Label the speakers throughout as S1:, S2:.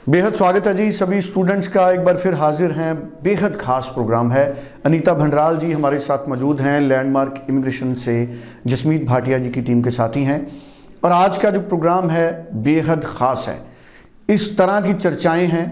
S1: बेहद स्वागत है जी सभी स्टूडेंट्स का। एक बार फिर हाजिर हैं, बेहद खास प्रोग्राम है। अनीता भंडराल जी हमारे साथ मौजूद हैं, लैंडमार्क इमिग्रेशन से जसमीत भाटिया जी की टीम के साथी हैं। और आज का जो प्रोग्राम है बेहद ख़ास है। इस तरह की चर्चाएं हैं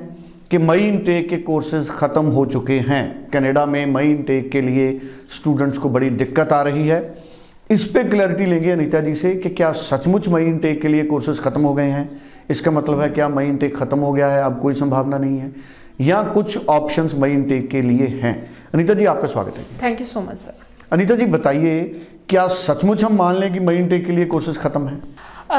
S1: कि मई इनटेक के कोर्सेज ख़त्म हो चुके हैं। कनाडा में मई इनटेक के लिए स्टूडेंट्स को बड़ी दिक्कत आ रही है। इस पे क्लैरिटी लेंगे अनीता जी से कि क्या सचमुच मई इनटेक के लिए कोर्सेज ख़त्म हो गए हैं। इसका मतलब है क्या मई इनटेक ख़त्म हो गया है, अब कोई संभावना नहीं है, या कुछ ऑप्शंस मई इनटेक के लिए हैं। अनीता जी आपका स्वागत है।
S2: Thank you so much sir.
S1: Anita ji बताइए, क्या सचमुच हम मान लें कि मई इनटेक के लिए कोर्सेज ख़त्म हैं?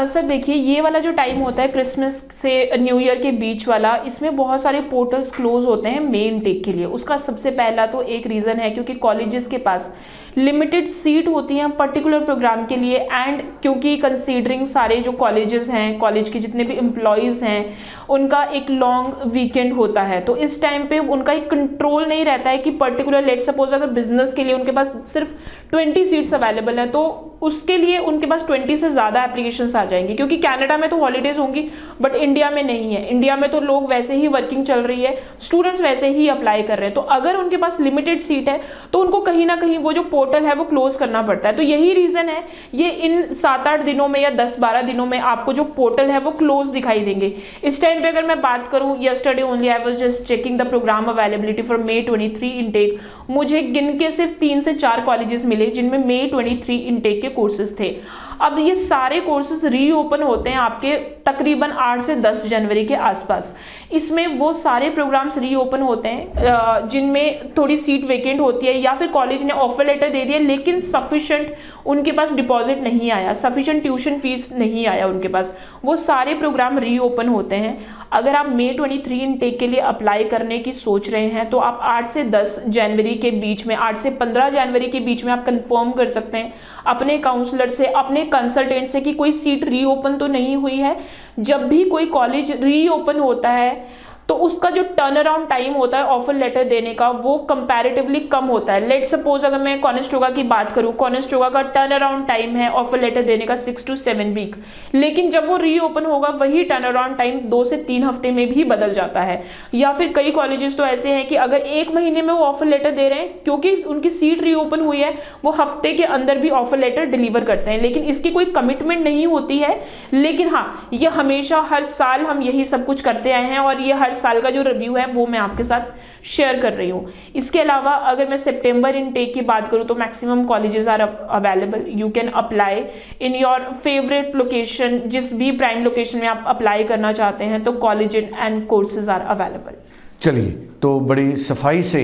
S2: सर देखिए, ये वाला जो टाइम होता है क्रिसमस से न्यू ईयर के बीच वाला, इसमें बहुत सारे पोर्टल्स क्लोज होते हैं मेन इनटेक के लिए। उसका सबसे पहला तो एक रीज़न है क्योंकि कॉलेजेस के पास लिमिटेड सीट होती हैं पर्टिकुलर प्रोग्राम के लिए, एंड क्योंकि कंसीडरिंग सारे जो कॉलेजेस हैं, कॉलेज के जितने भी एम्प्लॉयज़ हैं, उनका एक लॉन्ग वीकेंड होता है, तो इस टाइम पे उनका एक कंट्रोल नहीं रहता है कि पर्टिकुलर लेट सपोज अगर बिजनेस के लिए उनके पास सिर्फ 20 सीट्स अवेलेबल हैं, तो उसके लिए उनके पास 20 से ज़्यादा एप्लीकेशंस आ जाएंगी। क्योंकि कनाडा में तो हॉलीडेज होंगी बट इंडिया में नहीं है। इंडिया में तो लोग वैसे ही वर्किंग चल रही है, स्टूडेंट्स वैसे ही अप्लाई कर रहे हैं, तो अगर उनके पास लिमिटेड सीट है तो उनको कहीं ना कहीं वो जो पोर्टल है वो क्लोज करना पड़ता है। तो यही रीजन है, ये इन 7-8 दिनों में या 10-12 दिनों में आपको जो पोर्टल है वो क्लोज दिखाई देंगे। इस टाइम पे अगर मैं बात करूं, yesterday only I was just checking the programme availability for May 23 intake. मुझे गिन के सिर्फ 3 से 4 कॉलेजेस मिले जिनमें May 23 इनटेक के कोर्सेज थे। अब ये सारे कोर्सेज रीओपन होते हैं आपके तकरीबन 8 से 10 जनवरी के आसपास। इसमें वो सारे प्रोग्राम्स रीओपन होते हैं जिनमें थोड़ी सीट वेकेंट होती है, या फिर कॉलेज ने ऑफर लेटर दे दिया लेकिन सफिशिएंट उनके पास डिपॉजिट नहीं आया, सफिशिएंट ट्यूशन फीस नहीं आया उनके पास, वो सारे प्रोग्राम रीओपन होते हैं। अगर आप May 23 इनटेक के लिए अप्लाई करने की सोच रहे हैं तो आप 8 से 10 जनवरी के बीच में, 8 से 15 जनवरी के बीच में आप कंफर्म कर सकते हैं अपने काउंसलर से, अपने कंसल्टेंट से कि कोई सीट रीओपन तो नहीं हुई है। जब भी कोई कॉलेज रीओपन होता है तो उसका जो टर्न अराउंड टाइम होता है ऑफर लेटर देने का वो कंपैरेटिवली कम होता है। लेट सपोज अगर मैं कॉनेस्टोगा की बात करूं, कॉनेस्टोगा का टर्न अराउंड टाइम है ऑफर लेटर देने का 6 to 7 वीक, लेकिन जब वो रीओपन होगा वही टर्न अराउंड टाइम 2 से 3 हफ्ते में भी बदल जाता है। या फिर कई कॉलेजेस तो ऐसे हैं कि अगर 1 महीने में वो ऑफर लेटर दे रहे हैं, क्योंकि उनकी सीट रीओपन हुई है, वो हफ्ते के अंदर भी ऑफर लेटर डिलीवर करते हैं, लेकिन इसकी कोई कमिटमेंट नहीं होती है। लेकिन हाँ, ये हमेशा हर साल हम यही सब कुछ करते आए हैं और ये हर साल का जो रिव्यू है वो मैं आपके साथ शेयर कर रही हूँ। इसके अलावा अगर मैं सितंबर इनटेक की बात करूँ तो maximum colleges are available. You can apply in your favourite location, जिस भी प्राइम लोकेशन में आप अप्लाई करना चाहते हैं, तो college and courses are available.
S1: चलिए, तो बड़ी सफाई से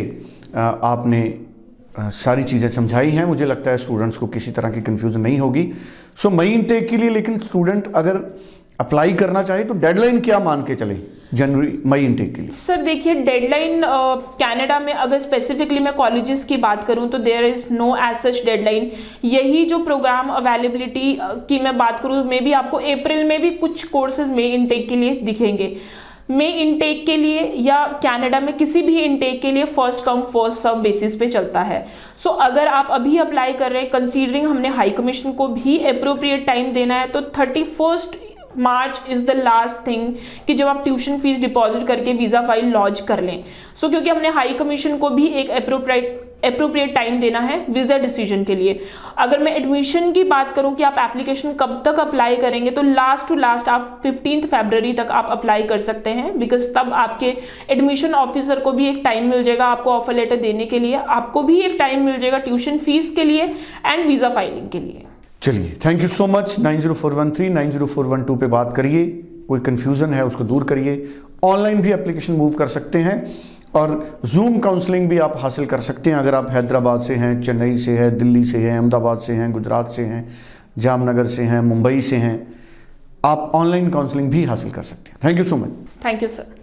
S1: आपने सारी चीज़ें समझाई हैं। मुझे लगता है स्टूडेंट्स को किसी तरह की कंफ्यूजन नहीं होगी। सो मई इनटेक के लिए लेकिन स्टूडेंट अगर अप्लाई करना चाहे तो डेडलाइन क्या मान के चले जनवरी मई इनटेक के लिए?
S2: सर देखिए, डेडलाइन कनाडा में अगर स्पेसिफिकली मैं कॉलेजेस की बात करूं तो there is no age such deadline. यही जो प्रोग्राम अवेलेबिलिटी की मैं बात करूं, मे भी आपको अप्रैल में भी कुछ कोर्सेज मई इनटेक के लिए दिखेंगे। मई इनटेक के लिए या कनाडा में किसी भी इनटेक के लिए first come first serve basis पे चलता है। सो अगर आप अभी अप्लाई कर रहे हैं, कंसीडरिंग हमने हाई कमीशन को भी अप्रोप्रिएट टाइम देना है, तो 31 मार्च इज द लास्ट थिंग कि जब आप ट्यूशन फीस डिपॉजिट करके वीजा फाइल लॉन्च कर लें। सो क्योंकि हमने हाई कमीशन को भी एक अप्रोप्रिएट टाइम देना है वीजा डिसीजन के लिए। अगर मैं एडमिशन की बात करूं कि आप एप्लीकेशन कब तक अप्लाई करेंगे, तो लास्ट टू लास्ट आप 15 फरवरी तक आप अप्लाई कर सकते हैं, बिकॉज तब आपके एडमिशन ऑफिसर को भी एक टाइम मिल जाएगा आपको ऑफर लेटर देने के लिए, आपको भी एक टाइम मिल जाएगा ट्यूशन फीस के लिए एंड वीजा फाइलिंग के लिए।
S1: चलिए, थैंक यू सो मच। 90413 90412 पे बात करिए, कोई कंफ्यूजन है उसको दूर करिए। ऑनलाइन भी एप्लीकेशन मूव कर सकते हैं और जूम काउंसलिंग भी आप हासिल कर सकते हैं अगर आप हैदराबाद से हैं, चेन्नई से हैं, दिल्ली से हैं, अहमदाबाद से हैं, गुजरात से हैं, जामनगर से हैं, मुंबई से हैं। आप ऑनलाइन काउंसलिंग भी हासिल कर सकते हैं। Thank you so much.
S2: Thank you sir.